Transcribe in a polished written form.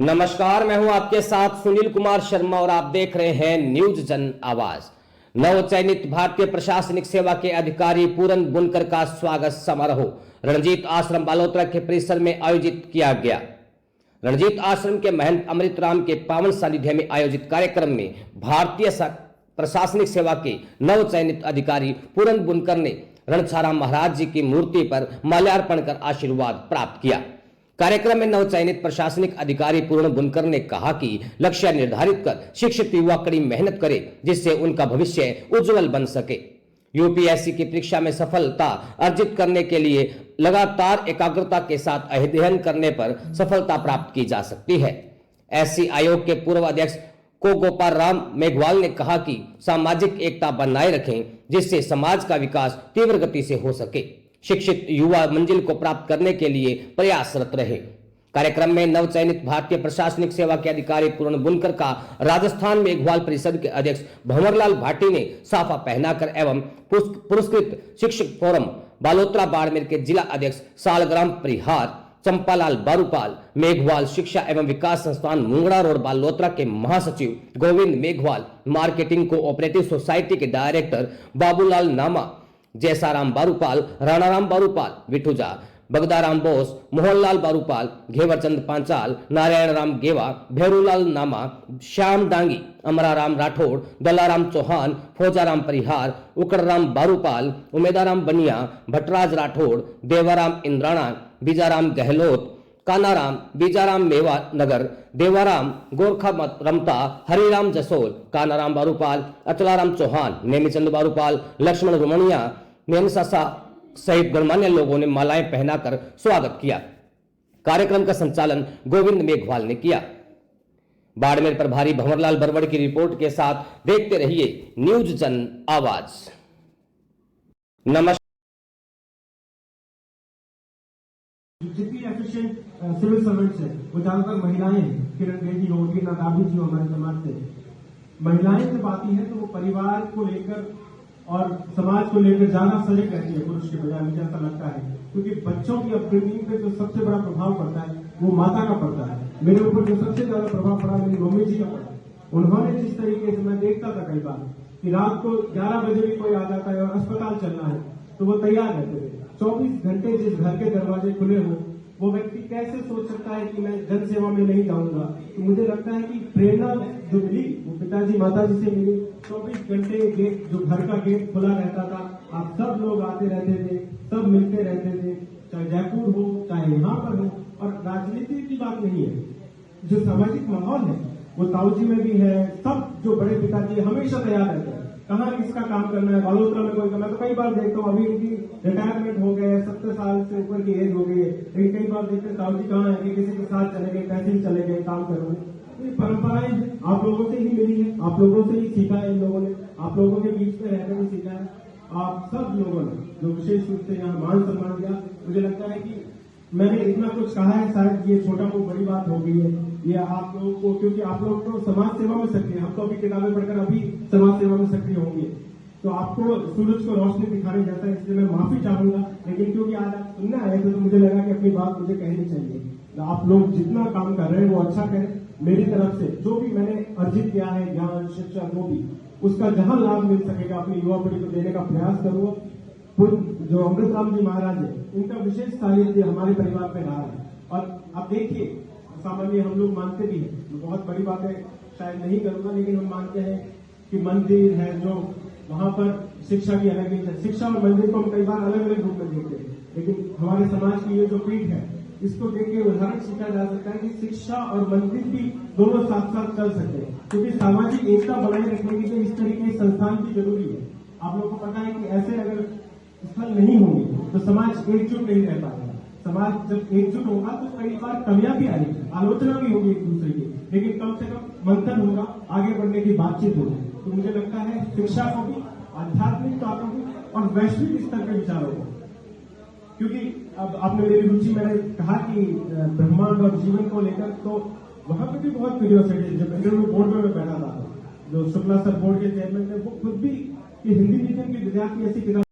नमस्कार, मैं हूं आपके साथ सुनील कुमार शर्मा और आप देख रहे हैं न्यूज जन आवाज। नवचयनित भारतीय प्रशासनिक सेवा के अधिकारी पूरन बुनकर का स्वागत समारोह रणजीत आश्रम बालोतरा के परिसर में आयोजित किया गया। रणजीत आश्रम के महंत अमृत राम के पावन सानिध्य में आयोजित कार्यक्रम में भारतीय प्रशासनिक सेवा के नवचयनित अधिकारी पूरन बुनकर ने रणछाराम महाराज जी की मूर्ति पर माल्यार्पण कर आशीर्वाद प्राप्त किया। कार्यक्रम में नवचयनित प्रशासनिक अधिकारी पूर्ण बुनकर ने कहा कि लक्ष्य निर्धारित कर शिक्षित युवा कड़ी मेहनत करे जिससे उनका भविष्य उज्जवल बन सके। यूपीएससी की परीक्षा में सफलता अर्जित करने के लिए लगातार एकाग्रता के साथ अध्ययन करने पर सफलता प्राप्त की जा सकती है। एससी आयोग के पूर्व अध्यक्ष को गोपाल राम मेघवाल ने कहा कि सामाजिक एकता बनाए रखें जिससे समाज का विकास तीव्र गति से हो सके। शिक्षित युवा मंजिल को प्राप्त करने के लिए प्रयासरत रहे। कार्यक्रम में नवचयनित भारतीय प्रशासनिक सेवा के अधिकारी पूर्ण बुनकर का राजस्थान मेघवाल परिषद के अध्यक्ष भंवरलाल भाटी ने साफा पहनाकर एवं पुरस्कृत शिक्षक फोरम बालोतरा बाड़मेर के जिला अध्यक्ष सालग्राम परिहार चंपालाल बारूपाल, मेघवाल शिक्षा एवं विकास संस्थान मुंगड़ा रोड बालोतरा के महासचिव Govind Meghwal, marketing cooperative society के डायरेक्टर बाबूलाल नामा, जैसाराम बारूपाल, राणाराम बारूपाल, विठुजा, बगदाराम बोस, मोहनलाल बारूपाल, घेवरचंद पांचाल, नारायण राम गेवा, भैरूलाल नामा, श्याम डांगी, अमराराम राठौड़, दलाराम चौहान, फौजाराम परिहार, उकड़राम बारूपाल, उमेदाराम बनिया, भट्टराज राठौड़, देवाराम इंद्राणा, बीजाराम गहलोत, कानाराम, बीजाराम मेवा नगर, देवाराम गोरखा रमता, हरिराम जसोल, कानाराम बारूपाल, अचलाराम चौहान, नेमीचंद बारूपाल, लक्ष्मण रुमनिया, मेनसासा सहित गणमान्य लोगों ने मालाएं पहनाकर स्वागत किया। कार्यक्रम का संचालन गोविंद मेघवाल ने किया। बाड़मेर प्रभारी भंवरलाल बरवड़ की रिपोर्ट के साथ देखते रहिए न्यूज जन आवाज। नमस्कार। जितनी एफिशिएंट सिविल सर्वेंट्स है वो ज्यादातर महिलाएं हैं। किरण बेदी हो, रीना दाभी जी हो हमारे समाज से। महिलाएं जब आती है तो वो परिवार को लेकर और समाज को लेकर ज्यादा सजग रहती है पुरुष के बजाय, मुझे ऐसा लगता है, क्योंकि बच्चों की अपब्रिंगिंग पे जो सबसे बड़ा प्रभाव पड़ता है वो माता का पड़ता है। मेरे ऊपर जो सबसे ज्यादा प्रभाव पड़ा मेरी मम्मी जी का पड़ा। उन्होंने जिस तरीके से मैं देखता था कई बार कि रात को 11 बजे भी कोई आ जाता है और अस्पताल चलना है तो वो तैयार रहते थे। 24 घंटे जिस घर के दरवाजे खुले हो वो व्यक्ति कैसे सोच सकता है कि मैं जन सेवा में नहीं जाऊंगा। तो मुझे लगता है कि प्रेरणा जो मिली वो पिताजी माताजी से मिली। 24 घंटे गेट, जो घर का गेट खुला रहता था, आप सब लोग आते रहते थे, सब मिलते रहते थे, चाहे जयपुर हो चाहे यहाँ पर हो। और राजनीति की बात नहीं है, जो सामाजिक माहौल है वो ताऊजी में भी है। सब जो बड़े पिताजी हमेशा तैयार रहते हैं, कहाँ किसका काम करना है, बालोतरा में कोई करना है। तो कई बार देखता हूँ अभी इनकी रिटायरमेंट हो गए, 70 साल से ऊपर की एज हो गई है, लेकिन कई बार देखते हैं ताऊजी कहाँ है कि किसी के साथ चले गए, पैसे ही चले गए काम करने। ये परंपराएं आप लोगों से ही मिली है, आप लोगों से ही सीखा है, इन लोगों ने आप लोगों के बीच में रहकर ही सीखा है। आप सब लोगों ने जो विशेष रूप से यहाँ मान सम्मान दिया, मुझे लगता है कि मैंने इतना कुछ कहा है, शायद ये छोटा को बड़ी बात हो गई है ये आप लोगों को, क्योंकि आप लोग तो समाज सेवा में सक्रिय, हम तो अभी किताबें पढ़कर अभी समाज सेवा में सक्रिय होंगे, तो आपको सूरज को रोशनी दिखाने जाता है, इसलिए मैं माफी चाहूंगा। लेकिन क्योंकि आज आप सुनने आए थे तो मुझे लगा कि अपनी बात मुझे कहनी चाहिए। तो आप लोग जितना काम कर रहे हैं वो अच्छा करें। मेरी तरफ से जो भी मैंने अर्जित किया है ज्ञान शिक्षा जो भी, उसका जहां लाभ मिल सकेगा अपनी युवा पीढ़ी को देने का प्रयास करूंगा। जो अमृत राम जी महाराज है इनका विशेष सानिध्य हमारे परिवार में रहा है। और आप देखिए, सामान्य हम लोग मानते भी हैं, बहुत बड़ी बात है शायद नहीं करूंगा, लेकिन हम मानते हैं कि मंदिर है जो वहां पर शिक्षा की अलग ही, शिक्षा और मंदिर को हम कई बार अलग अलग रूप में देखते हैं, लेकिन हमारे समाज की ये जो पीठ है इसको देख के उदाहरण सीखा जा सकता है कि शिक्षा और मंदिर भी दोनों साथ साथ चल सकते हैं, क्योंकि सामाजिक एकता बनाए रखने के लिए इस तरीके के संस्थान की जरूरी है। आप लोगों को पता है कि ऐसे अगर स्थल नहीं होंगे तो समाज एकजुट नहीं रह पाएगा। समाज जब एकजुट होगा तो कई बार कमियां भी आएगी, आलोचना भी होगी एक दूसरे की, लेकिन कम से कम मंथन होगा, आगे बढ़ने की बातचीत होगी। तो मुझे लगता है शिक्षा को भी, आध्यात्मिक बातों को और वैश्विक स्तर के विचारों को, क्योंकि अब आपने मेरी रुचि, मैंने कहा कि ब्रह्मांड और जीवन को लेकर, तो वहां पर भी बहुत क्यूरियोसिटी। जब इंटरव्यू बोर्ड में मैं बैठा था, जो शुक्ला सर बोर्ड के चेयरमैन थे, वो खुद भी हिंदी मीडियम के विद्यार्थी ऐसी किताब